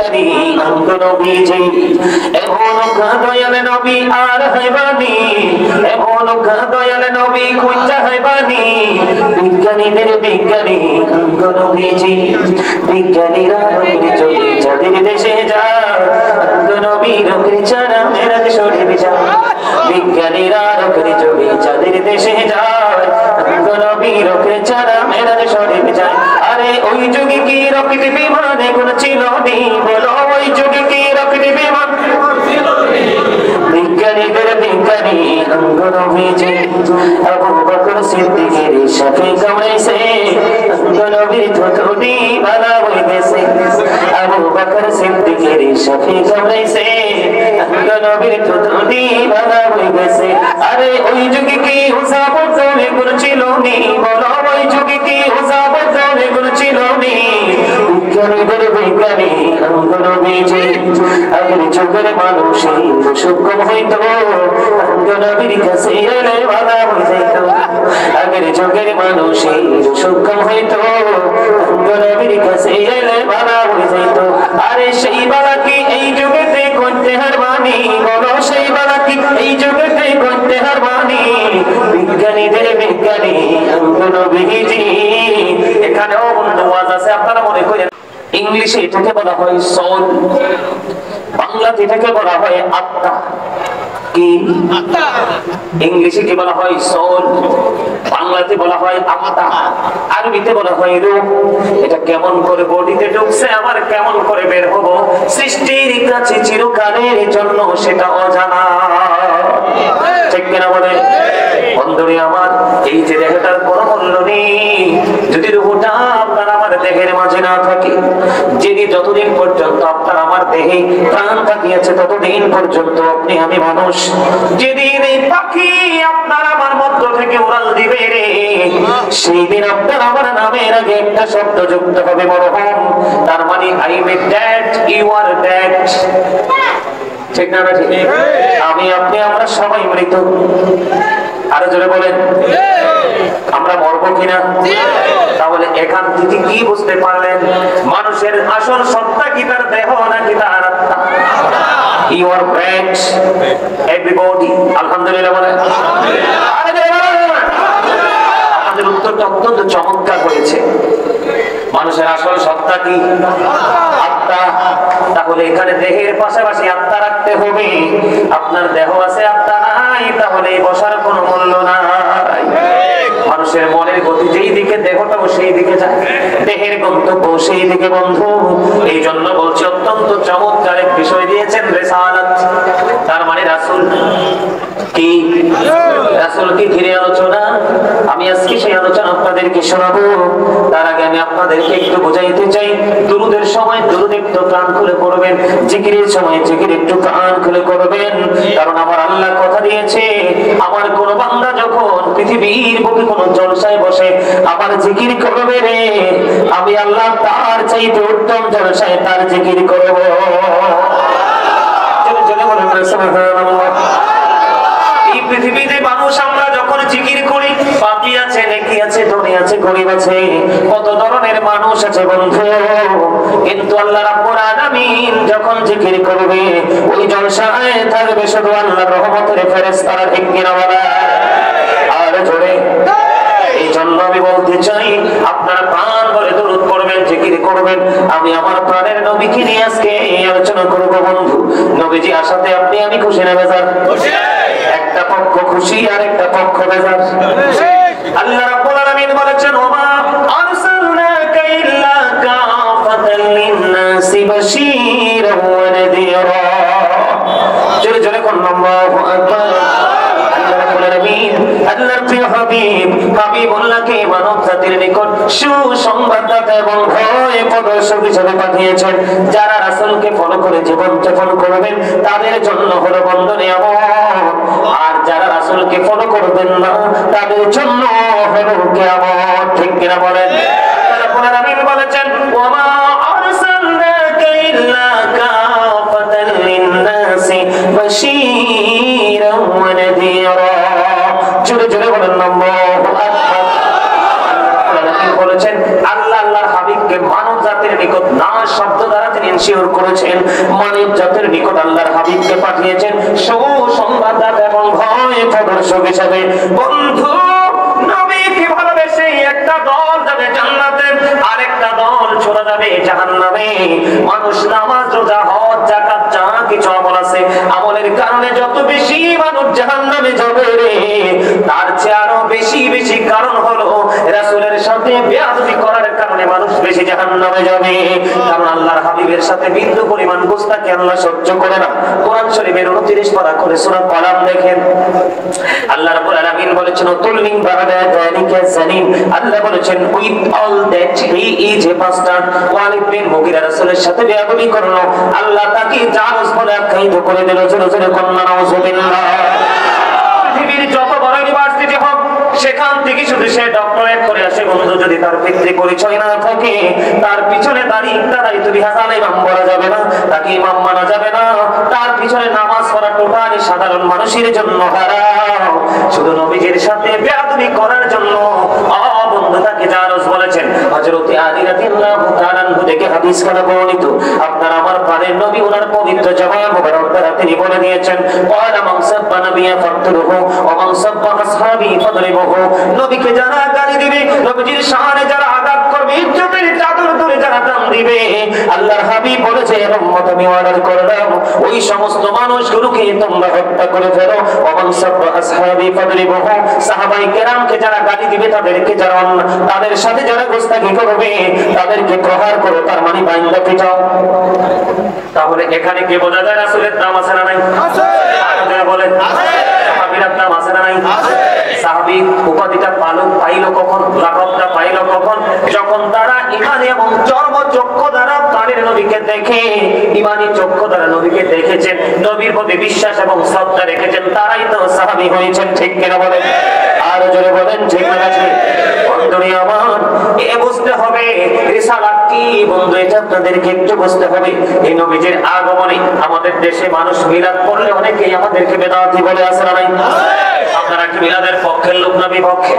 বিজ্ঞানী অঙ্গ নবীজি এমন দয়াল নবী আর হইবানি এমন দয়াল নবী খুঁজা হইবানি বিজ্ঞানীদের বিজ্ঞানী অঙ্গ নবীজি বিজ্ঞানীরা চলে যাদের দেশে যায় অঙ্গ নবী রোগের ছাড়া মেরাজ শরীফ যায় বিজ্ঞানীরা রোগের চলে যাদের দেশে যায় অঙ্গ নবী রোগের ছাড়া মেরাজ শরীফ যায় আরে ওই যুগে কি রকেট বিমানে কোন ছিল নি বলো ওই যুগে কি রকেট বিমান ছিল নি বিজ্ঞানীদের বিজ্ঞানী অঙ্গ নবীজি আবু বকর সিদ্দিকের সাথে কামাইছে অঙ্গ নবীর থুতনি বালা হইতেছে আবু বকর সিদ্দিকের সাথে কামাইছে অঙ্গ নবীর থুতনি বালা হইতেছে আরে ওই যুগে কি হুসাবত চলে কোন ছিল নি বলো ওই যুগে কি হুসাবত চলে কোন ছিল নি বিজ্ঞানীদের বিজ্ঞানী অঙ্গ নবীজি আগের যুগের মানুষই সক্ষম হইতো অঙ্গ নবীর কাছে এলে বাধা হয়ে যাইত আগের যুগের মানুষই সক্ষম হইতো অঙ্গ নবীর কাছে এলে বাধা হয়ে যাইত আরে সেই বাধা কি এই যুগেতে করতে হারবানি বলো সেই বাধা কি এই যুগেতে করতে হারবানি বিজ্ঞানীদের বিজ্ঞানী অঙ্গ নবীজি এখানেও ওয়াজ আছে আপনারা মনে করেন ইংলিশে এটাকে বলা হয় সোল বাংলাতে এটাকে বলা হয় আত্মা কি আত্মা ইংলিশে কি বলা হয় সোল বাংলাতে বলা হয় আত্মা আরবিতে বলা হয় রূহ এটা কেমন করে বডিতে ঢুকছে আবার কেমন করে বের হবো সৃষ্টির কাছে চিরকালের জন্য সেটা অজানা ঠিক কিনা বলেন বন্ধুরে আমার এই যে দেহটার কোনো মূল্য নেই যদি রূহটা আপনার আমার দেহের মাঝে না থাকে যদি যতদিন পর্যন্ত আপনার আমার দেহে প্রাণ থাকিয়াছে ততদিন পর্যন্ত আপনি আমি মানুষ যেদিন এই পাখি আপনার আমার মধ্য থেকে উড়াল দিবে রে সেই দিন আপনার আমার নামের আগে একটা শব্দ যুক্ত হবে মরহুম তার মানে I am dead you are dead ঠিক না ঠিক আমি আপনি আমরা সবাই মৃত আরো জোরে বলেন আমরা মরবো কিনা তাহলে এখান থেকে কি বুঝতে পারলেন মানুষের আসল সত্তা কি তার দেহ নাকি তার আত্মা ইউ আর ব্রেড এভরিবডি আলহামদুলিল্লাহ বলেন আমাদের উত্তরটা অত্যন্ত চমৎকার হয়েছে মানুষের আসল সত্তা কি আত্মা তাহলে এখানে দেহের পাশাপাশি আত্মা রাখতে হবে আপনার দেহ আছে আত্মা নাই তাহলে বসার কোনো মূল্য নাই মানুষের মনের গতি যেই দিকে দেহটাও সেই দিকে যায় দেহের গন্তব্য সেই দিকে বন্ধু এই জন্য বলছি অত্যন্ত চমৎকার এক বিষয় দিয়েছেন রিসালাত তার মানে রাসূল কি রাসূলকে ঘিরে আলোচনা আমি আজকে সেই আলোচনা আপনাদেরকে শোনাবো তার আগে আমি আপনাদেরকে একটু বোঝাইতে চাই দুরূদের সময় দুরূদ একটু প্রাণ খুলে পড়বেন জিকিরের সময় জিকির একটু প্রাণ খুলে করবেন কারণ আমার আল্লাহ কথা দিয়েছে আমার কোন বান্দা যখন পৃথিবীর বুকে কোন জলসায় বসে আমার জিকির করবে রে আমি আল্লাহ তার চাইতে উত্তম জলসায় তার জিকির করব চলে চলে বলেন সুবহানাল্লাহ এই পৃথিবীতে মানুষ আমরা যখন জিকির করি পাপী আছে নেকি আছে ধনী আছে গরীব আছে কত ধরনের মানুষ আছে বন্ধু কিন্তু আল্লাহ রাব্বুল আলামিন যখন জিকির করবে ওই জলসায় থাকবে শুধু আল্লাহর রহমতের ফেরেশতারা ঠিক কিনা বলা আর জোরে এই জন্য আমি বলতে চাই আপনারা প্রাণ ভরে দরুদ পড়বেন জিকির করবেন আমি আমার প্রাণের নবীকে নিয়ে আজকে এই আলোচনা করব বন্ধু নবীজি আসাতে আপনি আমি খুশি না বেজার খুশি একটা পক্ষ খুশি আর একটা পক্ষ বেজার আল্লাহ রাব্বুল আলামিন বলেছেন ওমা আরসালনাকা ইল্লা কাফাতাল লিন-নাসি বাশীরান ওয়া নাযীরা জোরে জোরে কোন আল্লাহু আকবার আল্লাহ রাব্বুল আলামিন আল্লাহর প্রিয় হাবিব হাবিবুল্লাহকে মানব জাতির নিকট সুসংবাদদাতা এবং ভয় প্রদর্শক হিসেবে পাঠিয়েছেন যারা রাসূলকে ফলো করে জীবন যাপন করবেন তাদের জন্য হলো বন্ধ নিয়ামত আর যারা রাসূলকে ফলো করবেন না তাদের জন্য হলো কিয়ামত ঠিক কিনা বলেন রাব্বুল আলামিন বলেছেন ওয়া আরসালনাকা ইল্লা কাফাতাল লিন-নাসি বাশীরান ওয়া নাযীরা জোরে জোরে বলেন আল্লাহু আকবার আল্লাহ বলেছেন আল্লাহ আল্লাহর হাবিবকে মানব জাতির নিকট না শব্দ দ্বারা তিনি শিওর করেছেন, মানব জাতির নিকট আল্লাহর হাবিবকে পাঠিয়েছেন সুসংবাদদাতা এবং ভয় প্রদর্শক হিসেবে। বন্ধু, নবীকে ভালোবেসে একটা দল যাবে জান্নাতে, আরেকটা দল চলে যাবে জাহান্নামে। মানুষ নামাজ, রোজা, হজ, যাকাত যা কিছু আমল আছে, আমলের কারণে যত বেশি মানুষ জাহান্নামে যাবে রে, তার চেয়ে আরো বেশি বেশি কারণ হলো রাসূলের সাথে বেয়াদবি করার কারণে মানুষ বেশি জাহান্নামে যাবে। কারণ আল্লাহর হাবিবের সাথে বিন্দু পরিমাণ গোস্তাকি আল্লাহ সহ্য করে না। কোরআন শরীফের 29 পারা করে সূরা কলাম দেখেন, আল্লাহ রাব্বুল আলামিন বলেছেন তুলমিন বাদা যালিকা জানিম। আল্লাহ বলেছেন with all that he is a bastard. Walid bin Mughira রাসূলের সাথে বেয়াদবি করলো, আল্লাহ তাকে জানোস বলে আখ্যায়িত করে দিল। জোরে জোরে কন্যা নাউযুবিল্লাহ। পৃথিবীর যত বড় ইউনিভার্সিটি হোক, সেখান থেকে শুধু সে ডক্টরেট করে আসে বন্ধু, যদি তার পিতৃ পরিচয় না থাকে, তার পিছনে দাঁড়িয়ে তুমি হাসান ইমাম বলা যাবে না, তাকে ইমাম মানা যাবে না, তার পিছনে নামাজ পড়া টোটালি সাধারণ মানুষের জন্য হারাম। শুধু নবীজির সাথে বেয়াদবি করার জন্য বন্ধু তাকে জানোস বলেছেন। হযরত আলী রাদিয়াল্লাহু তাআলা আনহু থেকে হাদিস কানা বর্ণিত, আপনার আমার প্রাণের নবী ওনার পবিত্র জবান মুবারক দ্বারা তিনি বলে দিয়েছেন, ওয়ালা মান সাব্বা নাবিয়া ফাকতুরহু ওয়া মান সাব্বা আসহাবি ফাদরিবহু। নবীকে যারা গালি দিবে, নবীজির শানে যারা আঘাত করবে, ইজ্জতের চাদর ধরে যারা দাম দিবে, আল্লাহর হাবিব বলেছে উম্মত আমি অর্ডার করলাম ওই সমস্ত মানুষগুলোকে তোমরা হত্যা করে ফেলো। ওয়া মান সাব্বা আসহাবি ফাদরিবহু। সাহাবায়ে কেরামকে যারা গালি দিবে, তাদেরকে যারা তাদের সাথে যারা গোস্তাকি করবে, তাদেরকে প্রহার করো, তার মানে বাইন্দা পিটাও। তাহলে এখানে কি বোঝা যায় রাসূলের দাম আছে না নাই? আছে। আপনারা বলেন আছে। সাহাবীর দাম আছে না নাই? আছে। সাহাবী উপাধিটা পাইলো কখন, লাকবটা পাইলো কখন? যখন তারা ঈমান এবং চর্মচক্ষু দ্বারা প্রাণের নবীকে দেখে, ঈমানি চক্ষু দ্বারা নবীকে দেখেছেন, নবীর প্রতি বিশ্বাস এবং শ্রদ্ধা রেখেছেন, তারাই তো সাহাবী হয়েছেন। ঠিক কিনা বলেন? আর জোরে বলেন ঠিক না ঠিক? বন্ধুরে আমার, এ বুঝতে হবে রিসালাত কি বন্ধু, এটা আপনাদেরকে একটু বুঝতে হবে। এই নবীজির আগমনে আমাদের দেশে মানুষ মিলাদ পড়লে অনেকেই আমাদেরকে বেদাতি বলে আছে না নাই? আপনারা কি মিলাদের পক্ষের লোক না বিপক্ষে?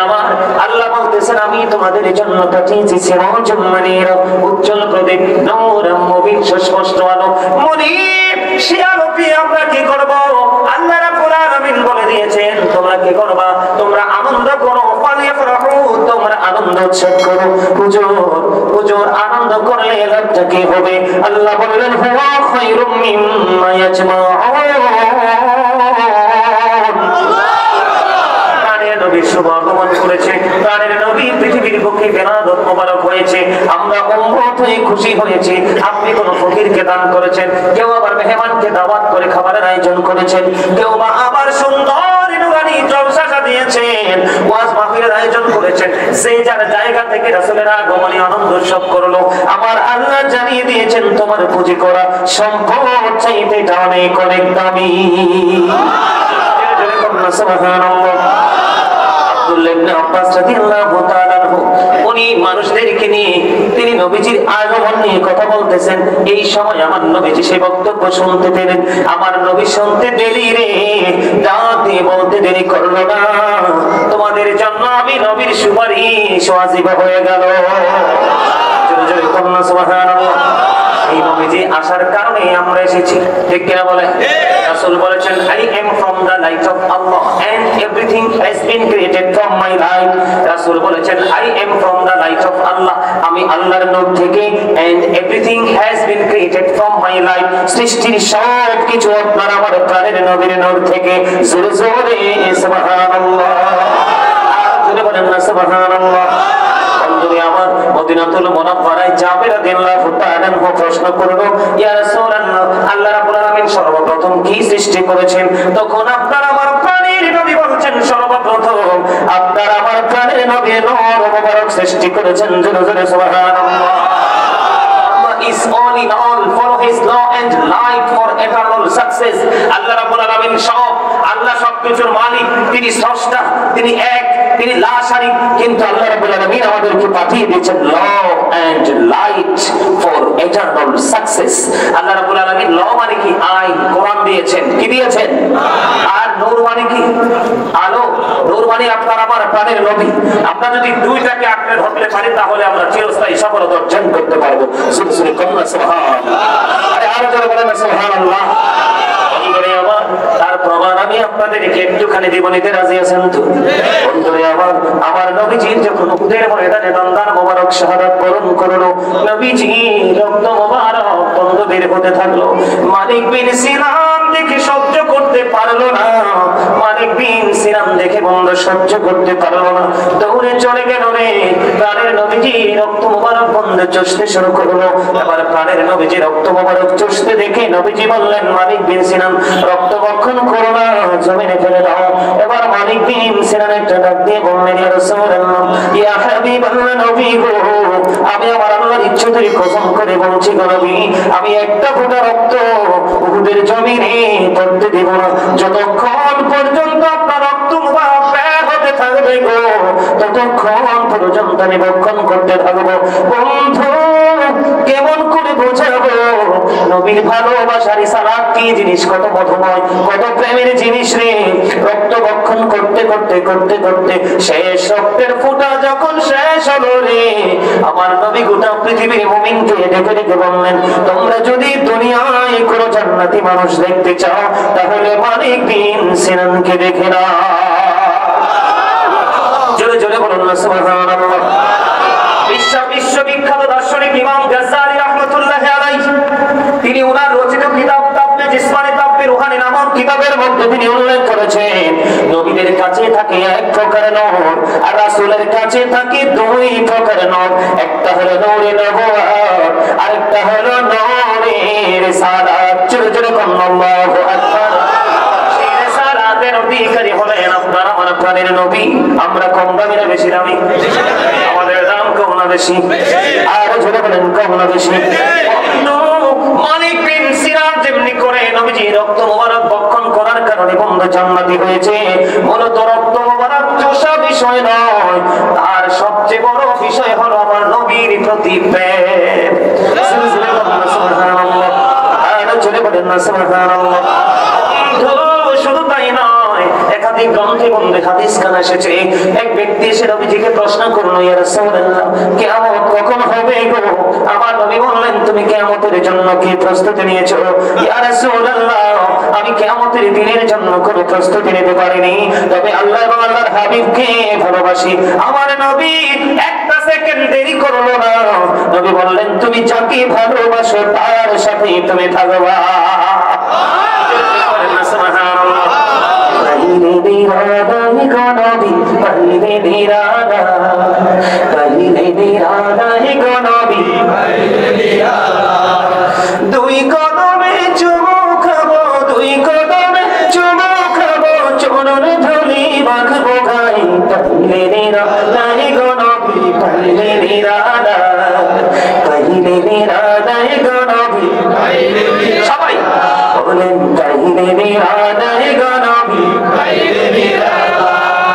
আমার আল্লাহ বলতেছেন আমি তোমাদের জন্য পাঠিয়েছি সিরাজুম মুনীরা, উজ্জ্বল প্রদীপ, নূরুম মুবিন, সুস্পষ্ট আলো। মুনীর, সে আলো পেয়ে আমরা কি করব? আল্লাহ রাব্বুল আলামিন বলে দিয়েছেন তোমরা কি করবা? তোমরা আনন্দ করো, ফালিয়াফরাহু, তোমরা আনন্দ উৎসব করো। হুজুর আনন্দ করলে লাভটা কি হবে? আল্লাহ বললেন হুয়া খায়রুম মিম্মা ইয়াজমাউন। নবীর শুভ আগমন করেছে, প্রাণের নবী পৃথিবীর বুকে বেলাদত মোবারক হয়েছে, আমরা উম্মত হয়ে খুশি হয়েছি। আপনি কোন ফকিরকে দান করেছেন, কেউ আবার মেহমানকে দাওয়াত করে খাবারের আয়োজন করেছেন, কেউ বা আবার সুন্দর নুরানি জলসা সাজিয়েছেন, ওয়াজ মাহফিলের আয়োজন করেছেন। সেই যার জায়গা থেকে রাসূলের আগমনে আনন্দ উৎসব করলো, আমার আল্লাহ জানিয়ে দিয়েছেন তোমার পুঁজি করা সম্পদ চাইতে এটা অনেক অনেক দামি। সুবহানাল্লাহ। উনি মানুষদেরকে নিয়ে তিনি নবীজির আগমন নিয়ে কথা বলতেছেন। এই সময় আমার নবীজি সেই বক্তব্য শুনতে পেলেন। আমার নবী শুনতে দেরি রে, ডাকতে বলতে দেরি করলো না, তোমাদের জন্য আমি নবীর সুপারিশ ওয়াজিব হয়ে গেল। জোরে জোরে কন্যা সুবহানাল্লাহ। এই নবীজি আসার কারণে আমরা এসেছি, ঠিক কিনা বলে? রাসূল বলেছেন I am from the light of Allah and everything has been created from my light. রাসূল বলেছেন I am from the light of Allah, আমি আল্লাহর নূর থেকে, and everything has been created from my light, সৃষ্টির সব কিছু আপনার আমার প্রাণের নবীর নূর থেকে। জোরে জোরে সুবহানাল্লাহ। জোরে বলেন না সুবহানাল্লাহ। আমার মদিনাতুল মুনাওয়ারায় জাবের রাদিয়াল্লাহু তাআলা প্রশ্ন করলো, ইয়া রাসূলুল্লাহ, আল্লাহ রাব্বুল আলামিন সর্বপ্রথম কি সৃষ্টি করেছেন? তখন আপনার আমার প্রাণের নবী বলেছেন সর্বপ্রথম আপনার আমার প্রাণের নবী নূর মুবারক সৃষ্টি করেছেন। জোরে জোরে সুবহানাল্লাহ। Is all in all, follow his law and light for eternal success. আল্লাহ রাব্বুল আলামিন সব, আল্লাহ সবকিছুর মালিক, তিনি স্রষ্টা, তিনি এক, তিনি লা শারীক, কিন্তু আল্লাহ রাব্বুল আলামিন আমাদেরকে পাঠিয়ে দিয়েছেন law and light for eternal success. আল্লাহ রাব্বুল আলামিন ল মানে কি? আইন, কোরআন দিয়েছেন। কি দিয়েছেন? আর নূর মানে কি? আলো। নূর মানে আপনার আমার প্রাণের নবী। আমরা যদি দুইটাকে আঁকড়ে ধরতে পারি তাহলে আমরা চিরস্থায়ী সফলতা অর্জন করতে পারবো। সুরে সুরে কন্যা সুবহানাল্লাহ। আরে আরো জোরে বলেন না সুবহানাল্লাহ। বন্ধুরে আমার, তার প্রমাণ আমি আপনাদেরকে একটুখানি দিব, নিতে রাজি আছেন তো? বন্ধুরে আমার, আমার নবীজির যখন উহুদের ময়দানে দন্দার মোবারক শাহাদাত বরণ করলো, নবীজি রক্ত মোবারক বন্ধ বের হতে থাকলো। মালিক বিন সিনান দেখে সহ্য করতে পারলো না, মালিক বিন সিনান দেখে বন্ধ সহ্য করতে পারলো না, দৌড়ে চলে গেল রে। প্রাণের নবীজি রক্ত মোবারক বন্ধ চষতে শুরু করলো। এবার প্রাণের নবীজি রক্ত মোবারক চষতে দেখে নবীজি বললেন, মালিক বিন সিনান রক্ত বক্ষণ করো না, জমিনে ফেলে দাও। এবার মালিক বিন সিনান একটা ডাক দিয়ে বললেন, ইয়া রাসূলুল্লাহ, ইয়া হাবিবাল্লাহ, নবী গো, আমি আমার আল্লাহর ইচ্ছাতে কসম করে বলছি গো নবী, আমি একটা ফোঁটা রক্ত উহুদের জমিনে পড়তে দেব না। যতক্ষণ পর্যন্ত আপনার রক্ত মুবারক বের হতে থাকবে গো, ততক্ষণ পর্যন্ত আমি বক্ষণ করতে থাকবো। বন্ধু, কেমন করে বোঝাবো নবীর ভালোবাসার সালাত কি জিনিস, কত মধুময়, কত প্রেমের জিনিস রে। রক্ত বক্ষণ করতে করতে করতে করতে শেষ রক্তের ফোঁটা যখন শেষ হলো রে, আমার নবী গোটা পৃথিবীর মুমিনকে ডেকে ডেকে বললেন, তোমরা যদি দুনিয়ায় কোনো জান্নাতি মানুষ দেখতে চাও তাহলে মালিক বিন সিনানকে দেখে না। জোরে জোরে বলুন না সুবহানাল্লাহ। বিশ্ববিখ্যাত দার্শনিক ইমাম গাজ্জালি রাহমাতুল্লাহি আলাইহি, তিনি ওনার রচিত কিতাব তাববে জিসমানে তাববে রুহানি নামক কিতাবের মধ্যে তিনি উল্লেখ করেছেন, নবীদের কাছে থাকে এক প্রকার নূর আর রাসূলের কাছে থাকে দুই প্রকার নূর। একটা হলো নূরে নবুয়ত, আরেকটা হলো নূরে রিসালাত। জোরে জোরে বলুন আল্লাহু আকবার। সেই রিসালাতের অধিকারী হলেন আপনার আমার প্রাণের নবী। আমরা কম দামি না বেশি দামি? আমাদের দাম কম না বেশি? আর জোরে বলেন কম না বেশি? মালিক বিন সিনান যেমনি করে নবীজি রক্ত মোবারক বক্ষণ করার কারণে বন্ধ জান্নাতি হয়েছে, মূলত রক্ত মোবারক চোষা বিষয় নয়, তার সবচেয়ে বড় বিষয় হলো আমার নবীর প্রতি প্রেম। সুবহানাল্লাহ। আর জোরে বলেন না সুবহানাল্লাহ। শুধু তাই নয়, একাধিক গ্রন্থে বন্ধে হাদিস খানা এসেছে, এক ব্যক্তি এসে নবীজিকে প্রশ্ন করলো, ইয়া রাসূলুল্লাহ, কিয়ামত কখন হবে গো? আমার নবী বললেন, তুমি কিয়ামতের জন্য কি প্রস্তুতি নিয়েছো? ইয়া রাসূলুল্লাহ, আমি কিয়ামতের দিনের জন্য কোনো প্রস্তুতি নিতে পারিনি, তবে আল্লাহ এবং আল্লাহর হাবিবকে ভালোবাসি। আমার নবী একটা সেকেন্ড দেরি করলো না, নবী বললেন, তুমি যাকে ভালোবাসো তার সাথেই তুমি থাকবা। দুই কদমে চুমু খাবো, দুই কদমে চুমু খাবো, চরণ ধুলি মাখবো গায়ে, পাইলে নিরালায় গো নবী, পাইলে নিরালায়, পাইলে নিরালায় গো নবী, সবাই বলেন পাইলে নিরালায় গো নবী, পাইলে নিরালায়।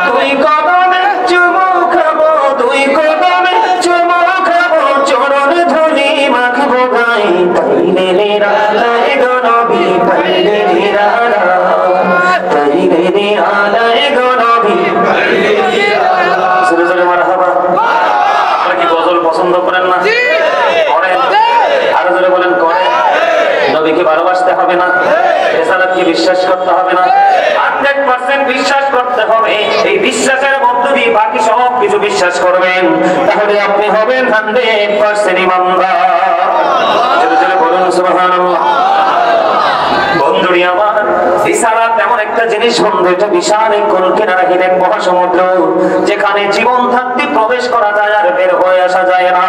দুই কদমে চুমু খাবো, দুই কদমে চুমু খাবো, চরণ ধুলি মাখবো গায়ে, পাইলে নিরালায় গো নবী, পাইলে নিরালায়, পাইলে নিরালায় গো নবী, পাইলে নিরালায়। জোরে জোরে মারহাবা। আপনারা কি গজল পছন্দ করেন না? করেন? আরো জোরে বলেন করেন। নবীকে ভালোবাসতে হবে না? রিসালাতকে বিশ্বাস করতে হবে না? 100% বিশ্বাস করতে হবে। এই বিশ্বাসের মধ্য দিয়ে বাকি সব কিছু বিশ্বাস করবেন, তাহলে আপনি হবেন 100% ইমানদার। জোরে জোরে বলুন সুবহানাল্লাহ। বন্ধুরি আমার, রিসালাত এমন একটা জিনিস বন্ধু, এটা বিশাল এক কলকিনারাহীন এক মহাসমুদ্র, যেখানে জীবন থাকতে প্রবেশ করা যায় আর বের হয়ে আসা যায় না।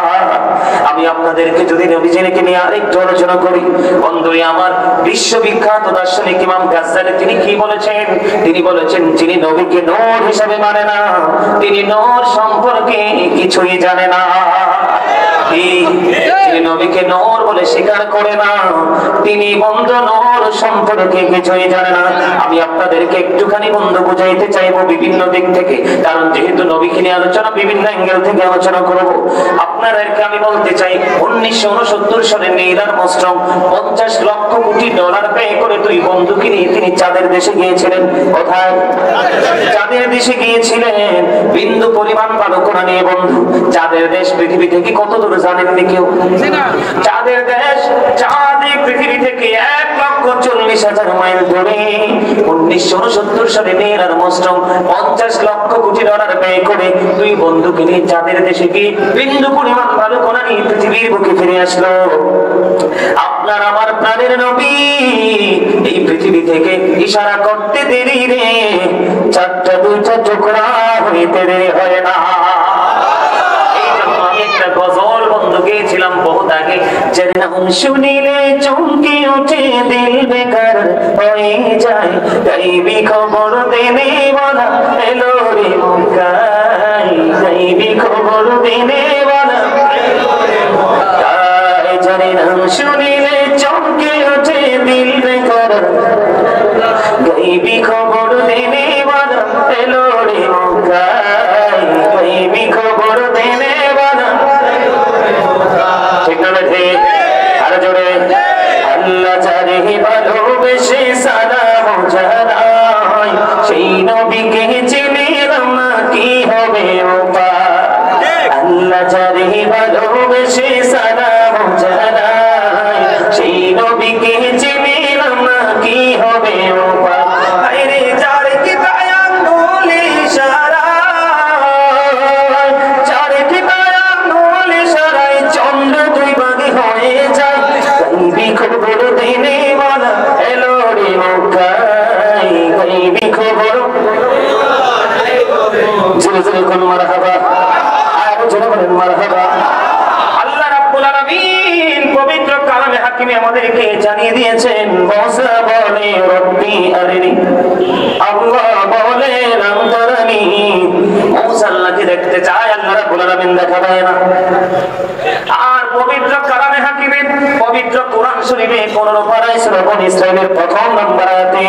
আমি আপনাদেরকে যদি নবীজিকে নিয়ে আরেকটু আলোচনা করি, বন্ধুরি আমার, বিশ্ববিখ্যাত দার্শনিক ইমাম গাজ্জালি তিনি কি বলেছেন? তিনি বলেছেন, যিনি নবীকে নূর হিসেবে মানে না, তিনি নূর সম্পর্কে কিছুই জানে না। তিনি নবীকে নূর বলে স্বীকার করে না, তিনি বন্ধু নূর সম্পর্কে কিছুই জানে না। আমি আপনাদেরকে একটুখানি বন্ধু বুঝাইতে চাইবো বিভিন্ন দিক থেকে, কারণ যেহেতু নবীকে নিয়ে আলোচনা বিভিন্ন অ্যাঙ্গেল থেকে আলোচনা করব। আপনাদেরকে আমি বলতে চাই 1969 সালে Neil Armstrong 50 lakh crore dollar ব্যয় করে দুই বন্ধুকে নিয়ে তিনি চাঁদের দেশে গিয়েছিলেন। কোথায়? চাঁদের দেশে গিয়েছিলেন বিন্দু পরিমাণ বালুকণা নিয়ে। বন্ধু, চাঁদের দেশ পৃথিবী থেকে কত দূরে জানেননি কেউ? চাঁদের দেশ চাঁদ পৃথিবী থেকে 1,40,000 মাইল দূরে। 1969 সালে Neil Armstrong 50 lakh crore dollar ব্যয় করে দুই বন্ধুকে নিয়ে চাঁদের দেশে গিয়ে বিন্দু পরিমাণ বালুকণা নিয়ে পৃথিবীর বুকে ফিরে আসলো। আপনার আমার প্রাণের নবী এই পৃথিবী থেকে ইশারা করতে দেরি রে, 4টা 2টা টুকরা হইতে দেরি হয় না। এই জন্য আমি একটা গজল বন্ধু গেয়েছিলাম বহুত আগে, যার নাম শুনিলে চমকে ওঠে দিল বেকার হয়ে যায়, গাইবি খবর দেনে বলা এলো রে মক্কায়, গাইবি খবর দেনে বলা যার নাম শুনিলে চমকে ওঠে দিল বেকার, গাইবি খবর দেনে বলা এলো রে মক্কায়, গাইবি খবর দেনে বলা। ঠিক না ঠিক? আর জোরে আল্লাহ যারে ভালোবেসে সালাম জানাই, সেই নবীকে চিনিলাম না কি হবে উপায়। আল্লাহ যারে ভালোবেসে সালাম জানাই, সেই নবীকে চিনিলাম না কি হবে উপায়। আরে যারে কি দয়াল বলে সারাই, যারে কি দয়াল বলে সারাই, চন্দ্র দুই ভাগে হয়ে যায়, গাইবি খবর দেনে বলা এলো রে মক্কায়, গাইবি খবর। জোরে জোরে কোন মারহাবা, আর জোরে বলেন মারহাবা। আল্লাহ রাব্বুল আলামিন পবিত্র কালামে হাকিমে আমাদেরকে জানিয়ে দিয়েছেন, মুসা বলে রব্বি আরিনি, আল্লাহ বলে রাম তারানি। মুসা আল্লাহকে দেখতে চায়, আল্লাহ রাব্বুল আলামিন দেখা দেয় না। আর পবিত্র কালামে হাকিমে পবিত্র কোরআন শরীফে 15 পারায় সূরা বনী ইসরাঈলের প্রথম নম্বর আয়াতে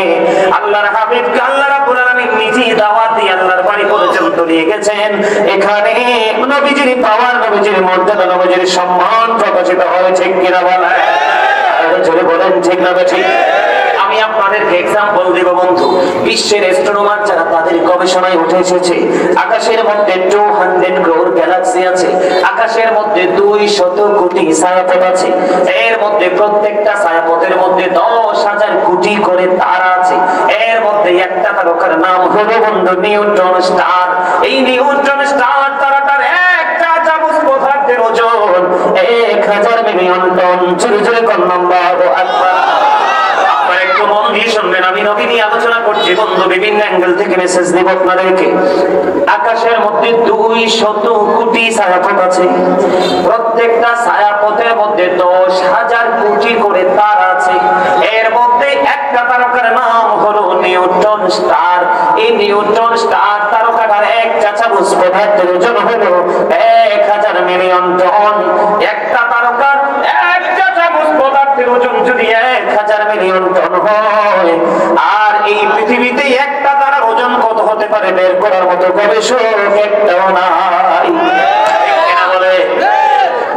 আল্লাহর হাবিবকে আল্লাহ রাব্বুল আলামিন নিজে দাওয়াত দিয়ে আল্লাহর বাড়ি পর্যন্ত নিয়ে গেছেন। এখানে নবীজির পাওয়ার, নবীজির মর্যাদা, নবীজির সম্মান প্রকাশিত হয়েছে কিনা বলেন? আর জোরে বলেন ঠিক না ঠিক? আমি আপনাদেরকে एग्जांपल দেব বন্ধু। বিশ্বের অ্যাস্ট্রোনমার যারা তাদের গবেষণায় উঠে এসেছে, আকাশের মধ্যে 200 crore গ্যালাক্সি আছে, আকাশের মধ্যে 200 কোটি ছায়াপথ আছে, এর মধ্যে প্রত্যেকটা ছায়াপথের মধ্যে 10,000 কোটি করে তারা আছে। এর মধ্যে একটা তারকার নাম হলো বন্ধু নিউট্রন স্টার। এই নিউট্রন স্টার তারাটার একটা চামচ পদার্থের ওজন 1000 মিলিয়ন টন। জোরে জোরে কোন নাম্বার আকবার। একটু মন দিয়ে শুনবেন, আমি নবী নিয়ে আলোচনা করছি বন্ধু, বিভিন্ন অ্যাঙ্গেল থেকে মেসেজ দেব আপনাদেরকে। আকাশের মধ্যে 200 কোটি ছায়াপথ আছে, প্রত্যেকটা ছায়াপথের মধ্যে 10,000 কোটি করে তারা আছে। এর মধ্যে একটা তারকার নাম হলো নিউট্রন স্টার। এই নিউট্রন স্টার তারকাটার একটা চামচ পদার্থের ওজন হলো 1000 মিলিয়ন টন। একটা তারকার একটা চামচ পদার্থের ওজন যদি 1000 মিলিয়ন টন হয়, আর এই পৃথিবীতে একটা তারার ওজন কত হতে পারে বের করার মতো গবেষক একটাও নাই। কেন বলে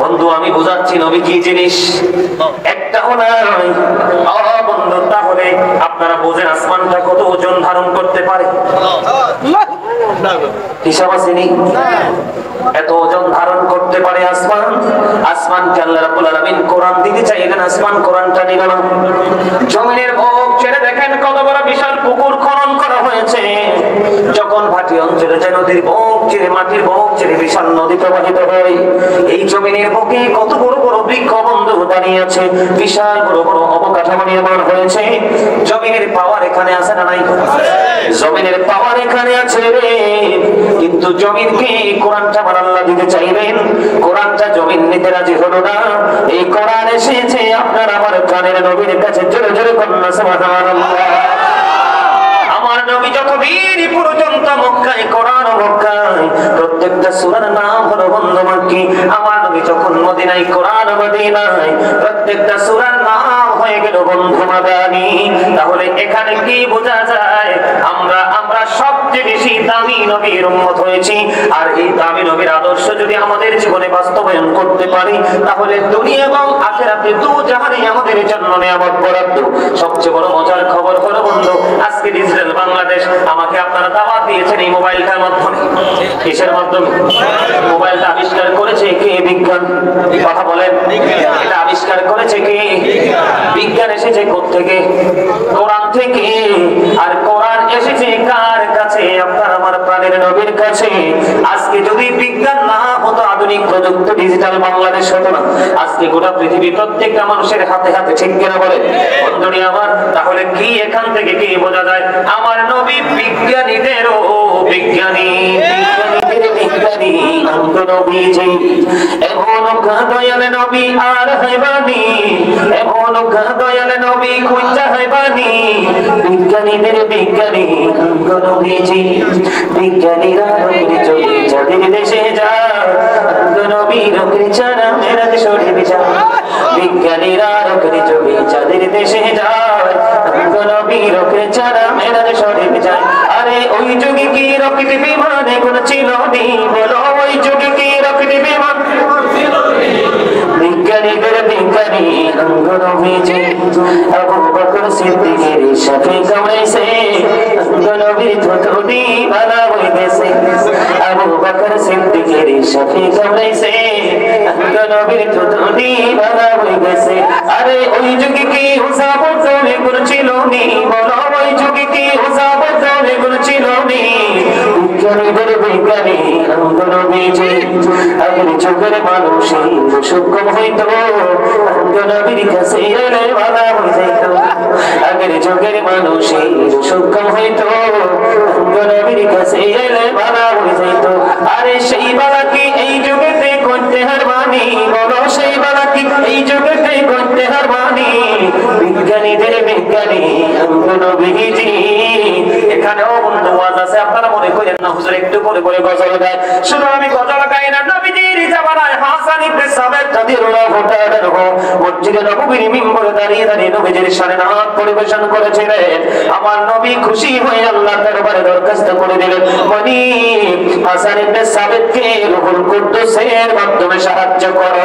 বন্ধু? আমি বুঝাচ্ছি নবী কি জিনিস, একটাও নাই। বন্ধু, তাহলে আপনারা বোঝেন আসমানটা কত ওজন ধারণ করতে পারে? হিসাব আসেনি? এত ওজন ধারণ করতে পারে আসমান। আসমানকে আল্লাহ রাব্বুল আলামিন কোরআন দিতে চাইলেন, আসমান কোরআনটা নিল না। জমিনের বুক ছেড়ে দেখেন কত বড় বিশাল পুকুর খনন করা হয়েছে। যখন ভাটি অঞ্চলে যে নদীর বুক ছেড়ে, মাটির বুক ছেড়ে বিশাল নদী প্রবাহিত হয়, এই জমিনের বুকে কত বড় বড় বৃক্ষ বন্ধু দাঁড়িয়ে আছে, বিশাল বড় বড় অবকাঠামো নির্মাণ হয়েছে। জমিনের পাওয়ার এখানে আছে না নাই? জমিনের পাওয়ার এখানে আছে রে, কিন্তু জমিনকে কোরআনটা আল্লাহ দিতে চাইলেন, কোরআনটা জমিন নিতে রাজি হলো না। এই কোরআন এসেছে আপনার আমার প্রাণের নবীর কাছে। জোরে জোরে কন্যা সুবহানাল্লাহ। আমার নবী যতদিন পর্যন্ত মক্কায় কোরআন মক্কায় প্রত্যেকটা সূরার নাম হলো বন্ধু মাক্কি। আমার নবী যখন মদিনায় কোরআন মদিনায় প্রত্যেকটা সূরার নাম হয়ে গেল বন্ধু মাদানী। তাহলে এখানে কি বোঝা যায়? আমরা সবচেয়ে বেশি দামি নবীর উম্মত হয়েছি। আর এই দামি নবীর আদর্শ যদি আমাদের জীবনে বাস্তবায়ন করতে পারি তাহলে দুনিয়া এবং আখিরাতে দু জাহানে আমাদের জন্য নিয়ামত বরাদ্দ। সবচেয়ে বড় মজার খবর হলো বন্ধু, আজকে ডিজিটাল বাংলাদেশ আমাকে আপনারা দাওয়াত দিয়েছেন এই মোবাইলটার মাধ্যমে। কিসের মাধ্যমে? মোবাইলটা আবিষ্কার করেছে কে? বিজ্ঞান। কথা বলেন, এটা আবিষ্কার করেছে কে? বিজ্ঞান এসেছে কোত্থেকে? কোরআন থেকে। আর কোরআন এসেছে কার কাছে? আপনার আমার প্রাণের নবীর কাছে। আজকে যদি বিজ্ঞান না হতো, আধুনিক প্রযুক্তি ডিজিটাল বাংলাদেশ হতো না, আজকে গোটা পৃথিবী প্রত্যেকটা মানুষের হাতে হাতে। ঠিক কিনা বলে বন্ধুরা আমার? তাহলে কি এখান থেকে কি বোঝা যায়? আমার নবী বিজ্ঞানীদেরও বিজ্ঞানী, বিজ্ঞানীদের বিজ্ঞানী আমগো নবীজি। এমন দয়াল নবী আর হইবানি, এমন দয়াল নবী খুঁজা হইবানি, বিজ্ঞানীদের বিজ্ঞানী আমগো নবীজি। বিজ্ঞানীরা নবীর চোখে যাদের দেশে যায়, আমগো নবীর রোগের ছাড়া মেরাজ শরীর যায়। বিজ্ঞানীরা রোগের চোখে যাদের দেশে যায়, আমগো নবীর রোগের ছাড়া মেরাজ শরীর যায়। আরে ওই যুগে কি রকেট বিমান এগুলো ছিল নি? বলো ওই যুগে কি রকেট বিমান? বিজ্ঞানীদের বিজ্ঞানী আমগো নবীজি। আবু বকর সিদ্দিকের সাথে কামাইছে, আমগো নবীর থুতনি বালা হইতেছে। আবু বকর সিদ্দিকের সাথে কামাইছে, আমগো নবীর থুতনি বালা হইতেছে। আরে ওই যুগে কি হুসাবত চলে করছিল নি? বলো ওই যুগে কি হুসাবত চলে করছিল নি? বিজ্ঞানীদের বিজ্ঞানী আমগো নবীজি। আগের যুগের মানুষই সক্ষম হইতো, আমগো নবীর কাছে এলে বাধা হয়ে যাইত। আগের যুগের মানুষই সক্ষম হইতো, আমগো নবীর কাছে এলে বাধা হয়ে যাইত। আরে সেই বাধা কি এই যুগেতে করতে হারবানি? বলো সেই বাধা কি এই যুগেতে করতে হারবানি? বিজ্ঞানীদের বিজ্ঞানী আমগো নবীজি। এখানেও বন্ধু ওয়াজ আছে, আপনারা মনে করেন না হুজুর একটু করে করে গজল গায়। শুধু আমি গজল গাই না, নবীজির জামানায় হাসান ইবনে সাবিত রাদিয়াল্লাহু তাআলা আনহু মসজিদে নববীর মিম্বরে দাঁড়িয়ে দাঁড়িয়ে নবীজির শানে নাত পরিবেশন করেছিলেন। আমার নবী খুশি হয়ে আল্লাহর দরবারে দরখাস্ত করে দিলেন, মানি হাসান ইবনে সাবিতকে রূহুল কুদ্দুসের মাধ্যমে সাহায্য করো।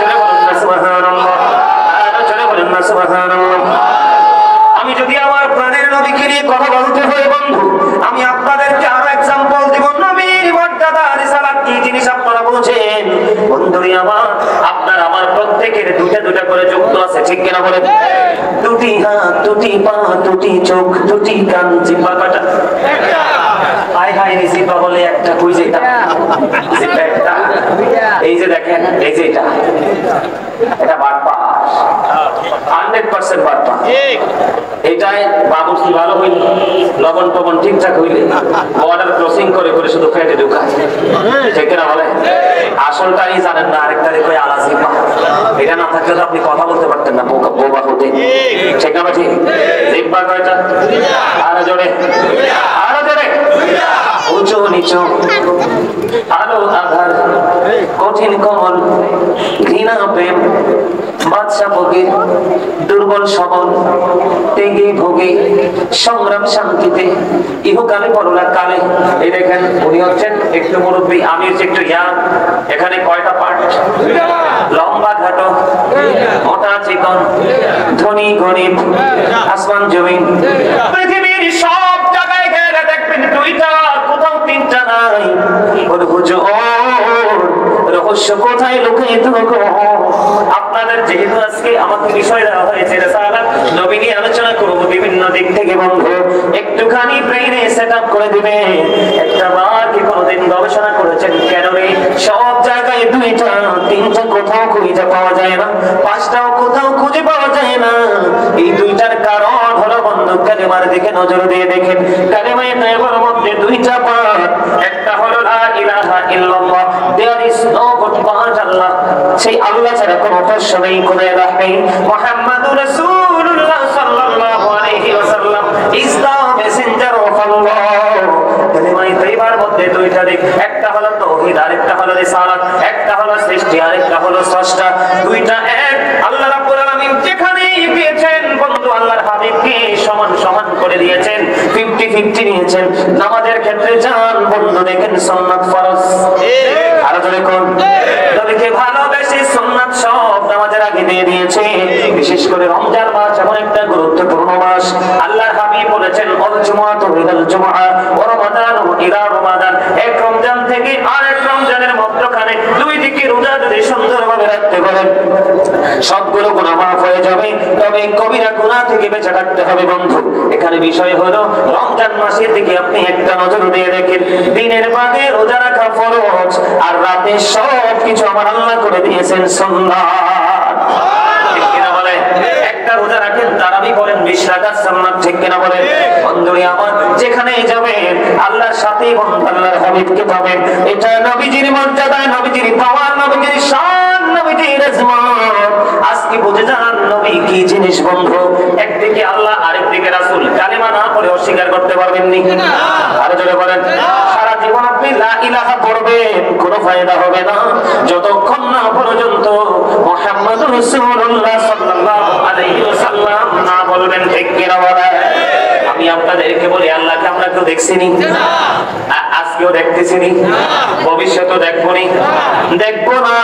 চলে বলুন না সুবহানাল্লাহ, চলে বলুন না সুবহানাল্লাহ। আমি যদি আমার প্রাণের নবীকে নিয়ে কথা বলতে হয় বন্ধু, আমি আপনাদেরকে আরো এক্সাম্পল দিব। নবীর মর্যাদা রিসালাত কি জিনিস আপনারা বুঝেন বন্ধুরা আমার? আপনার আমার প্রত্যেকের দুটা দুটা করে যুক্ত আছে, ঠিক কিনা বলেন? দুটি হাত, দুটি পা, দুটি চোখ, দুটি কান। জিহ্বা কয়টা? একটা। হায় হায় রে, জিহ্বা বলে একটা। কই যে এটা? জিহ্বা একটা। এই যে দেখেন, এই যে এটা বাটপা, 100% বাটপা। এটাই বাবুর্চি ভালো হইলে, লবণ পবন ঠিকঠাক হইলে বর্ডার ক্রসিং করে করে শুধু ফেটে ঢুকায়, ঠিক না বলে? আসলটাই জানেন না, আরেকটা দেখো আলা জিহ্বা। এটা না থাকলে তো আপনি কথা বলতে পারতেন না, বোবা হতে, ঠিক না? ঠিক। জিহ্বা কয়টা? আরো জোরে, আরো জোরে। উঁচু নিচু, আলো আধার, কঠিন কমল, ঘৃণা প্রেম, বাদশা ভোগে, দুর্বল সবল, তেগে ভোগে, সংগ্রাম শান্তিতে, ইহকালে পরলা কালে। এই দেখেন উনি হচ্ছেন একটু মুরব্বী, আমির একটু ইয়াং। এখানে কয়টা পার্ট? লম্বা ঘাটো, মোটা চিকন, ধনী গরিব, আসমান জমিন। পৃথিবীর সব জায়গায় গেলে দেখবেন দুইটা, কোথাও তিনটা নাই। রহস্য কোথায় লুকিয়ে থাকো? আপনাদের যেহেতু আজকে আমাকে বিষয় দেওয়া হয়েছে রিসালাত নবী নিয়ে আলোচনা করব বিভিন্ন দিক থেকে বন্ধু, একটুখানি ব্রেইনে সেটআপ করে দিবে। একটা বার কি কোনোদিন গবেষণা করেছেন কেন রে সব জায়গায় দুইটা তিনটা কোথাও খুঁজে পাওয়া যায় না, পাঁচটাও কোথাও খুঁজে পাওয়া যায় না? এই দুইটার কারণ হলো বন্ধু কালেমার দিকে নজর দিয়ে দেখেন। কালেমায়ে তাইয়্যিবার মধ্যে দুইটা পাঠ, একটা হলো লা ইলাহা ইল্লাল্লাহ, there is no god but Allah. সেই আল্লাহ ছাড়া কোনো উপাস্য নেই, কোনো ইলাহ নেই। মুহাম্মাদুর রাসূলুল্লাহ সাল্লাল্লাহু আলাইহি ওয়াসাল্লাম, is the messenger of Allah. কালিমায়ে তাইয়্যিবার মধ্যে দুইটা দিক, একটা হলো তাওহীদ, আরেকটা হলো রিসালাত, একটা হলো সৃষ্টি, আরেকটা হলো স্রষ্টা, দুইটা এক। আল্লাহ রাব্বুল আলামিন যেখানেই পেয়েছেন বন্ধু আল্লাহর হাবিবকে সমান সমান করে দিয়েছেন, 50-50 নিয়েছেন। নামাজের ক্ষেত্রে যান বন্ধু, দেখেন সুন্নাত ফরজ, আর জোরে কোন নবীকে ভালোবেসে সুন্নাত সব নামাজের আগে দিয়ে দিয়েছে। বিশেষ করে রমজান মাস এমন একটা গুরুত্বপূর্ণ মাস, আল্লাহর হাবিব বলেছেন আল জুমআতু ইলাল জুমআ ওয়া রমাদানু ইলা রমাদান। এক রমজান থেকে আরেক রমজানের মধ্যখানে দুই দিকে রোজা যদি সুন্দরভাবে রাখতে পারেন সবগুলো গুনাহ মাফ হয়ে যাবে, তবে কবিরা গুনাহ থেকে বেঁচে থাকতে হবে বন্ধু। এখানে বিষয় হলো রমজান মাসের দিকে আপনি একটা নজর দিয়ে দেখেন, দিনের ভাগে রোজা রাখা ফরজ, আর রাতে সব কিছু আমার আল্লাহ করে দিয়েছেন সুন্নাত। ঠিক কিনা বলে? একটা রোজা রাখেন, তারাবি করেন 20 রাকাত সুন্নাত, ঠিক কিনা বলে? বন্ধুরা আমার, যেখানেই যাবেন আল্লাহর সাথেই বন্ধু আল্লাহর হাবিবকে পাবেন। এটা নবীজির মর্যাদা, নবীজির পাওয়ার, নবীজির শান, নবীজির আজমত। আজকে বুঝে যান নবী কি জিনিস বন্ধু। একদিকে আল্লাহ, আরেকদিকে রাসূল, কালেমা না পড়ে অস্বীকার করতে পারবেন নি? আরে জোরে বলেন। সারা জীবন আপনি লা ইলাহা পড়বেন, কোনো ফায়দা হবে না যতক্ষণ না পর্যন্ত মুহাম্মদুর রাসূলুল্লাহ সাল্লাল্লাহু আলাইহি ওয়াসাল্লাম না বলবেন, ঠিক কিনা বলেন? আমি আপনাদেরকে বলি, আল্লাহকে আমরা কেউ দেখছিনি? আজকেও দেখতেছিনি, ভবিষ্যতেও দেখবো নি, দেখবো না,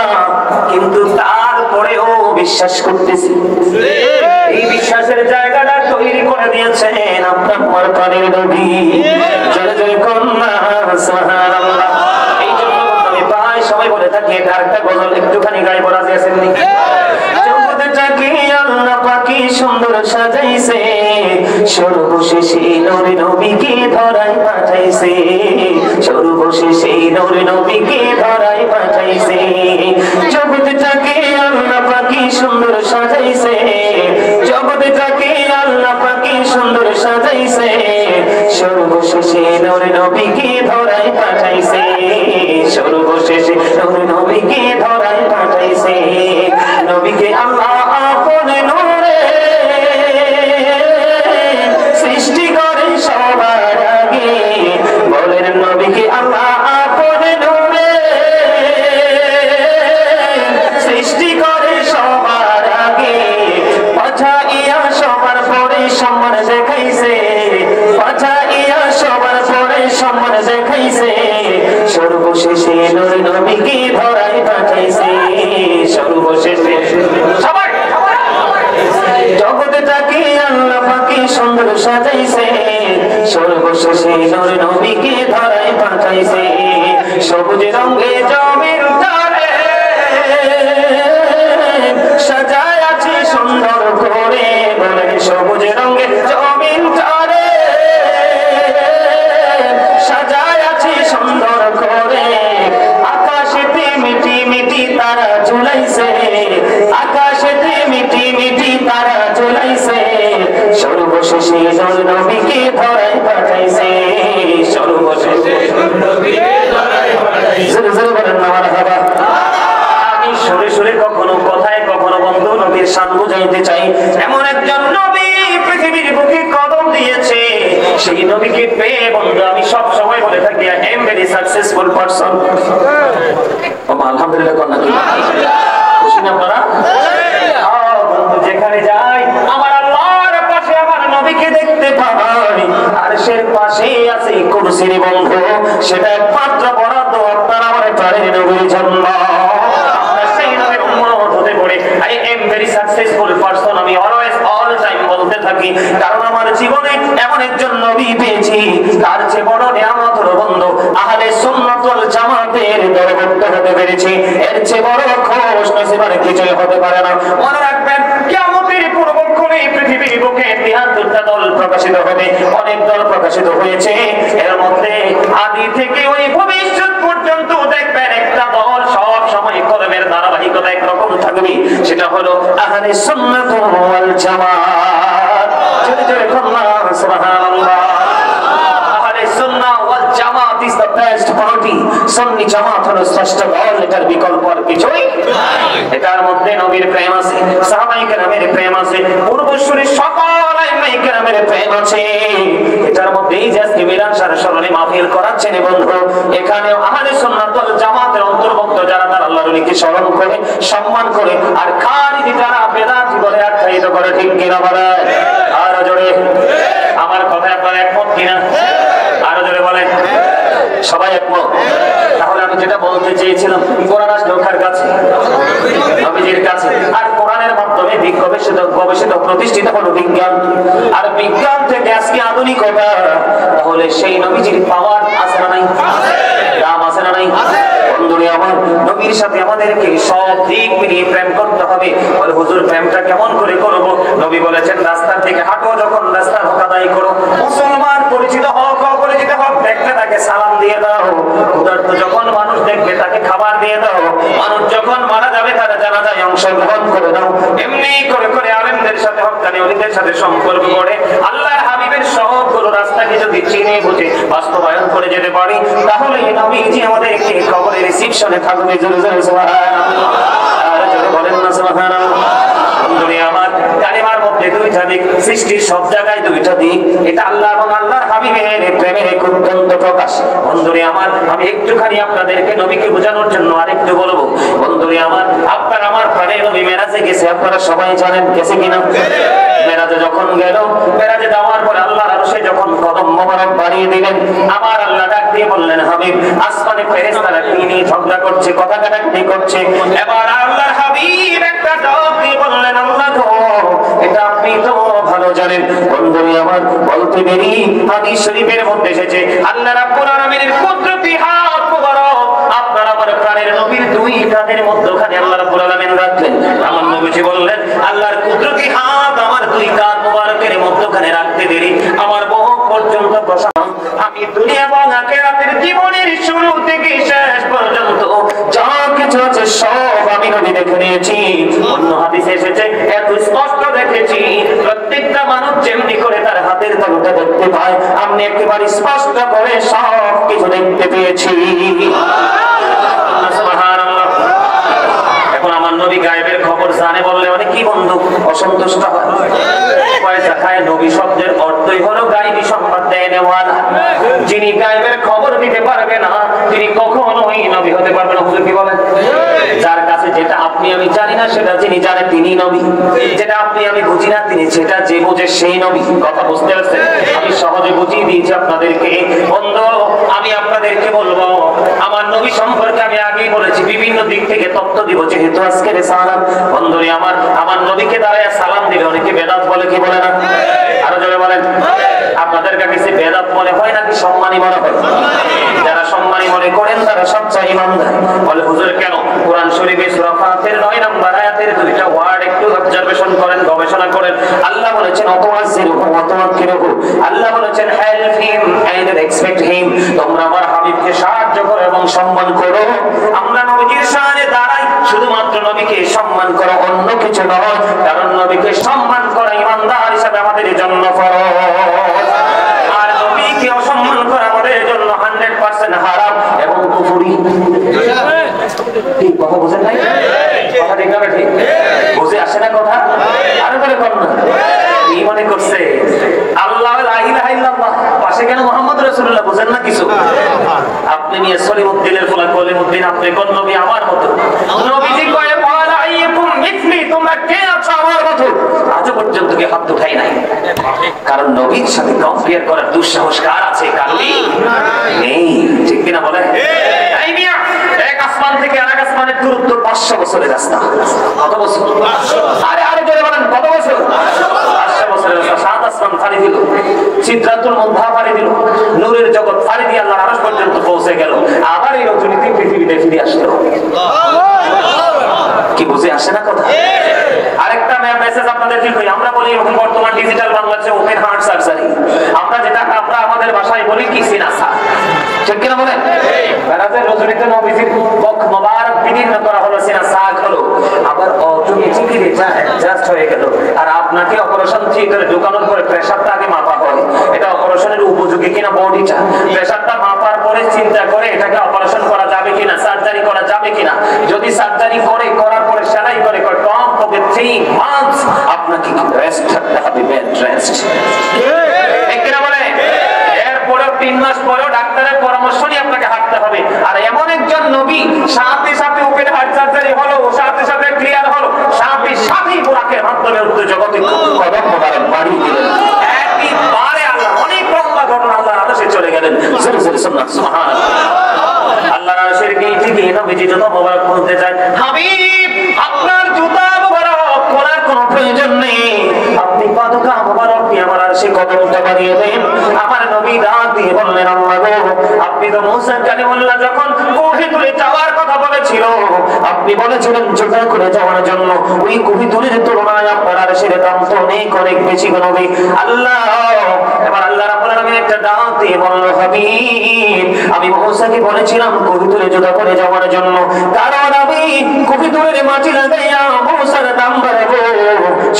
কিন্তু তারপরেও বিশ্বাস করতেছি। এই বিশ্বাসের জায়গাটা তৈরি করে দিয়েছেন আপনার প্রাণের নবী। জোরে জোরে কন্যা সুবহানাল্লাহ। এই জন্য আমি প্রায় সবাই বলে থাকি, এটা আরেকটা গজল একটুখানি গাইব, রাজি আছেন নি? জগৎটাকে আল্লাহ পাকি সুন্দর সাজাইছে, সর্বশেষে নূরে নবীকে ধরায় পাঠাইছে, সর্বশেষে নূরে নবীকে ধরায় পাঠাইছে। জগৎটাকে আল্লাহ পাকি সুন্দর সাজাইছে, জগৎটাকে আল্লাহ পাকি সুন্দর সাজাইছে, সর্বশেষে নূরে নবীকে ধরায় পাঠাইছে, সর্বশেষে নূরে নবীকে ধরায় পাঠাইছে। নবীকে আল্লাহ আপন নূরে সৃষ্টি করে সবার আগে, বলেন নবীকে আল্লাহ আপন নূরে সৃষ্টি করে সবার আগে, পাঠাইয়া সবার পরে সম্মান দেখাইছে, পাঠাইয়া সবার পরে সম্মান দেখাইছে, সর্বশেষে নূরে নবীকে ধরায় পাঠাইছে, সর্বশেষে সবাই জগৎটাকে আল্লাহ পাকি সুন্দর সাজাইছে, সর্বশেষে নূরে নবীকে ধরায় পাঠাইছে। সবুজ রঙে জমির তারে সাজায় আছে সুন্দর করে, বলেন সবুজ রঙে জমিন তারে সাজায় আছে সুন্দর করে, আকাশেতে মিটি মিটি তারা ঝুলাইছে, আকাশেতে মিটি মিটি তারা ঝুলাইছে, সর্বশেষে নূরে নবীকে ধরায় পাঠাইছে, সর্বশেষে নবীকে ধরায় পাঠাইছে। জোরে জোরে বলেন না মারহাবা। আমি সুরে সুরে কখনো কথায় কখনো বন্ধু নবীর শান বুঝাইতে চাই। এমন একজন নবী পৃথিবীর বুকে কদম দিয়েছে, সেই নবীকে পেয়ে বন্ধু আমি সব সময় বলে থাকি I am very successful person. আলহামদুলিল্লাহ কোন নাকি খুশি না আপনারা? বন্ধু যেখানে যাই আমার আল্লাহর পাশে আমার নবীকে দেখতে পাই, আরশের পাশে আছে কুরসির বন্ধু, সেটা একমাত্র বরাদ্দ আপনার আমার প্রাণের নবীর জন্য। আমরা সেই নবীর উম্মত হতে পারি। I am very successful person, আমি অলওয়েজ অল টাইম বলতে থাকি, কারণ আমার জীবনে এমন একজন নবী পেয়েছি, তার চেয়ে বড় নিয়ামত হলো বন্ধু আহলে সুন্নাত ওয়াল জামাতের দরভুক্ত হতে পেরেছি। এর চেয়ে বড় খুশ নসিব আর কিছুই হতে পারে না। মনে রাখবেন, কিয়ামতের পূর্বক্ষণে পৃথিবীর বুকে 73টা দল প্রকাশিত হবে। অনেক দল প্রকাশিত হয়েছে, এর মধ্যে আদি থেকে ওই ভবিষ্যৎ পর্যন্ত দেখবেন একটা দল সব সময় কদমের ধারাবাহিকতা একরকম থাকবে, সেটা হলো আহলে সুন্নাত ওয়াল জামাত। জোরে জোরে বলুন সুবহানাল্লাহ। আহলে সুন্নাহ ওয়াল জামাত ইজ the best party, সুন্নি জামাত হলো শ্রেষ্ঠ দল, এটার বিকল্প আর কিছুই এটার মধ্যে নবীর প্রেম আছে, সাহাবায়ে কেরামের প্রেম আছে, পূর্বসূরি সকল আইমায়ে কেরামের প্রেম আছে। এটার মধ্যেই যে আজকে মিলাদ স্মরণে মাহফিল করাচ্ছেন বন্ধু, এখানে আহলে সুন্নাত ওয়াল জামাতের অন্তর্ভুক্ত যারা তার আল্লাহর ওলিকে স্মরণ করে সম্মান করে, আর খারিজি যারা বেদাতি বলে আখ্যায়িত করে, ঠিক কিনা বলে? আরো জোরে, আমার কথা আপনারা একমত কিনা? আরো জোরে বলেন, সবাই একমত? তাহলে আমি যেটা বলতে চেয়েছিলাম, কোরআন আসলো কার কাছে? নবীজির কাছে। আর কোরআনের মাধ্যমে গবেষিত প্রতিষ্ঠিত হলো বিজ্ঞান, আর বিজ্ঞান থেকে আজকে আধুনিকতা। তাহলে সেই নবীজির পাওয়ার আছে না নাই? দাম আছে না নাই? বন্ধুরে আমার, নবীর সাথে আমাদেরকে সব দিক মিলিয়ে প্রেম করতে হবে। বলে হুজুর প্রেমটা কেমন করে করব? নবী বলেছেন রাস্তার দিকে হাঁটো, যখন রাস্তার হক আদায় করো, মুসলমান পরিচিত হোক অপরিচিত হোক, দেখলে তাকে সালাম দিয়ে দাও। ক্ষুধার্ত যখন মানুষ দেখবে তাকে খাবার দিয়ে দাও। মানুষ যখন মারা যাবে তার জানাজায় অংশগ্রহণ করে দাও। এমনি করে করে আলেমদের সাথে, হক্কানি ওলিদের সাথে সম্পর্ক করে আল্লাহর হাবিবের সবগুলো রাস্তাকে যদি চিনে বুঝে বাস্তবায়ন করে যেতে পারি, তাহলে নবীজি আমাদেরকে কবরের রিসিপশনে থাকবে। জোরে জোরে সুবহানাল্লাহ, আর জোরে বলেন না সুবহানাল্লাহ। দুনিয়া আমার কালিমার মধ্যে দুইটা দিক, সৃষ্টির সব জায়গায় দুইটা দিক, এটা আল্লাহ এবং আল্লাহর হাবিবের প্রেমের এক অত্যন্ত প্রকাশ। বন্ধুরে আমার, আমি একটুখানি আপনাদেরকে নবীকে বোঝানোর জন্য আরেকটু বলবো। বন্ধুরে আমার, আপনার আমার প্রাণের নবী মেরাজে গেছে, আপনারা সবাই জানেন গেছে কিনা? মেরাজে যখন গেল, মেরাজে যাওয়ার পরে আল্লাহর আরশে যখন কদম মোবারক বাড়িয়ে দিলেন, আমার আল্লাহ ডাক দিয়ে বললেন, হাবিব, আসমানে ফেরেশতারা কি নিয়ে ঝগড়া করছে, কথা কাটাকাটি করছে। এবার আল্লাহর হাবিব একটা ডাক দিয়ে বললেন, আল্লাহ গো, এটা আপনি তো ভালো জানেন। বন্ধুরে আমার, বলতে দেরি হাদিস শরীফের মধ্যে এসেছে, আল্লাহ রাব্বুল আলামিনের কুদরতি হাত মোবারক আপনার আমার প্রাণের নবীর দুই কাঁধের মধ্যখানে আল্লাহ রাব্বুল আলামিন রাখলেন। আমার নবীজি বললেন, আল্লাহর কুদরতি হাত আমার দুই কাঁধ মোবারকের মধ্যখানে রাখতে দেরি আমার বুক পর্যন্ত প্রশান্ত। আমি দুনিয়া এবং আখিরাতের জীবনের শুরু থেকে শেষ পর্যন্ত যা কিছু আছে সব আমি নবী দেখে নিয়েছি। অন্য হাদিসে এসেছে, এত স্পষ্ট দেখেছি, প্রত্যেকটা মানুষ যেমনি করে তার হাতের তালুটা দেখতে পায়, আমি একেবারে স্পষ্ট করে সব কিছু দেখতে পেয়েছি। সুবহানাল্লাহ। এখন আমার নবী গায়েবের খবর জানে বললে অনেকেই বন্ধু অসন্তুষ্ট হয়। পয়সা খায়। নবী শব্দের অর্থই হলো গায়েবী সংবাদ দেওয়ালা। যিনি গায়েবের খবর দিতে পারবে না, তিনি কখনোই নবী হতে পারবে না। হুজুর কি বলেন? যার কাছে যেটা আপনি আমি জানি না, সেটা যিনি জানে তিনি নবী। যেটা আপনি আমি বুঝি না, তিনি সেটা যে বোঝে সেই নবী। কথা বুঝতে পারছেন? আমি সহজে বুঝিয়ে দিয়েছি আপনাদেরকে। বন্ধু, আমি আপনাদেরকে বলবো, আমার নবী সম্পর্কে আমি আগেই বলেছি, বিভিন্ন দিক থেকে তথ্য দিব। যেহেতু আজকের সালাম, বন্ধুরে আমার নবীকে দাঁড়ায় সালাম দিবে অনেকে বেদাত বলে, কি বলে না? আরো জোরে বলেন। আপনাদের কাছে বেদাত মনে হয় নাকি সম্মানী মনে হয়? যারা সম্মানী মনে করেন তারা সবচেয়ে ইমানদার। বলে হুজুর কেন? কোরআন শরীফে সূরা ফাতির 9 নম্বর আয়াতের দুইটা ওয়ার্ড একটু অবজারভেশন করেন, গবেষণা করেন। আল্লাহ বলেছেন অতওয়াজিরুহু ওয়া তাওয়াক্কিলুহু। আল্লাহ বলেছেন হেল্প হিম এন্ড এক্সপেক্ট হিম। তোমরা আমার হাবিবকে সাহায্য করো এবং সম্মান করো। আমরা নবীর সামনে দাঁড়াই, শুধুমাত্র নবীকে সম্মান করো, অন্য কিছু নয়। কারণ নবীকে সম্মান করা ইমানদার হিসেবে আমাদের জন্য ফরজ। আর নবীকে অসম্মান করা আমাদের জন্য 100% হারাম এবং কুফরি। ঠিক কথা বুঝেন নাই? কথা ঠিক না ঠিক? বুঝে আসে না কথা? আরো করে কর না। কি মনে করছে? আল্লাহ লা ইলাহা ইল্লাল্লাহ, পাশে কেন মুহাম্মদ রাসূলুল্লাহ? বুঝেন না কিছু? আপনি নিয়ে সলিমউদ্দিনের ফুলা কলিমউদ্দিন, আপনি কোন নবী? আমার মতো। নবীজি কয় ওয়ালা আইয়াকুম মিথলি, তোমরা কে আছো আমার মতো? আজও পর্যন্ত কি হাত উঠাই নাই। কারণ নবীর সাথে কম্পেয়ার করার দুঃসাহস কার আছে? কারোরই নেই। ঠিক কিনা বলেন? এই মিয়া, এক আসমান থেকে আরেক আসমানের দূরত্ব 500 বছরের রাস্তা। কত বছর? আরে আরে জোরে বলেন, কত বছর? 500 বছরের রাস্তা। 7 আসমান ফাড়ি দিল, সিদরাতুল মুনতাহা ফাড়ি দিল, নূরের জগৎ ফাড়ি দিয়ে আল্লাহর আরশ পর্যন্ত পৌঁছে গেল। আবার এই রজনীতি পৃথিবীতে ফিরে আসলো। কি বুঝে আসে না কথা? আরেকটা মেসেজ আপনাদের কি কই, আমরা বলি এখন বর্তমান ডিজিটাল বাংলাদেশে ওপেন হার্ট সার্জারি। আমরা যেটা আমরা আমাদের ভাষায় বলি কি সিনাসা। ঠিক কিনা বলেন? রাতের রজনীতে নবীজির বক্ষ মোবারক বিদীর্ণ করা হলো, সিনাসা হলো। আবার অটোমেটিক এটা অ্যাডজাস্ট হয়ে গেল। আর আপনাকে অপারেশন থিয়েটারে ঢোকানোর পরে প্রেসারটা আগে মাপা হয়, এটা অপারেশনের উপযোগী কিনা বডিটা, প্রেসারটা মাপার পরে চিন্তা করে এটাকে অপারেশন করা যাবে কিনা, সার্জারি করা যাবে কিনা। যদি সার্জারি করার পরে সেলাই করে কমপক্ষে 3 মান্থস আপনাকে রেস্ট থাকতে হবে, বেড রেস্ট। ঠিক কিনা বলে? এরপরেও 3 মাস পরেও ডাক্তারের পরামর্শ নিয়ে আপনাকে হাঁটতে হবে। আর এমন একজন নবী, সাথে সাথে ওপেন হার্ট সার্জারি হলো, সাথে সাথে ক্লিয়ার হলো, সাথে সাথেই বুরাকের মাধ্যমে উত্তর জগতে কদম মোবারক বাড়িয়ে দিলেন। একবারে আল্লাহ অনেক লম্বা ঘটনা আল্লাহর আদেশে চলে গেলেন। সুবহানাল্লাহ। আল্লাহর আদেশের গিয়ে গিয়ে নবীজি জুতা মোবারক খুলতে চায়। হাবিব, আপনার জুতা মোবারক খোলার কোনো প্রয়োজন নেই, আপনি পাদুকা মোবারক নিয়ে আমার আরশে কদমটা বাড়িয়ে দেন। আমার নবী ডাক দিয়ে বললেন, আল্লাহ গো, আপনি তো মুসা কালিমুল্লাহ যখন কোহে তুলে যাওয়ার কথা বলেছিল, আপনি বলেছিলেন জুতা করে যাওয়ার জন্য, ওই কোহে তুলের তুলনায় আপনার আরশের দাম তো অনেক অনেক বেশি গো নবী। আল্লাহ, এবার আল্লাহ রাব্বুল আলামিন একটা ডাক দিয়ে বলল, হাবিব, আমি মুসাকে বলেছিলাম কোহে তুলে জুতা করে যাওয়ার জন্য, কারণ আমি কোহে তুলের মাটি লাগাইয়া মুসার দাম বাড়াবো,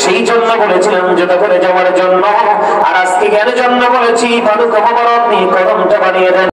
সেই জন্য বলেছিলাম জুতা করে যাওয়ার জন্য। আর আজকে কেন জন্য বলেছি, পাদুকা মোবারক নিয়ে কদমটা বানিয়ে দেন।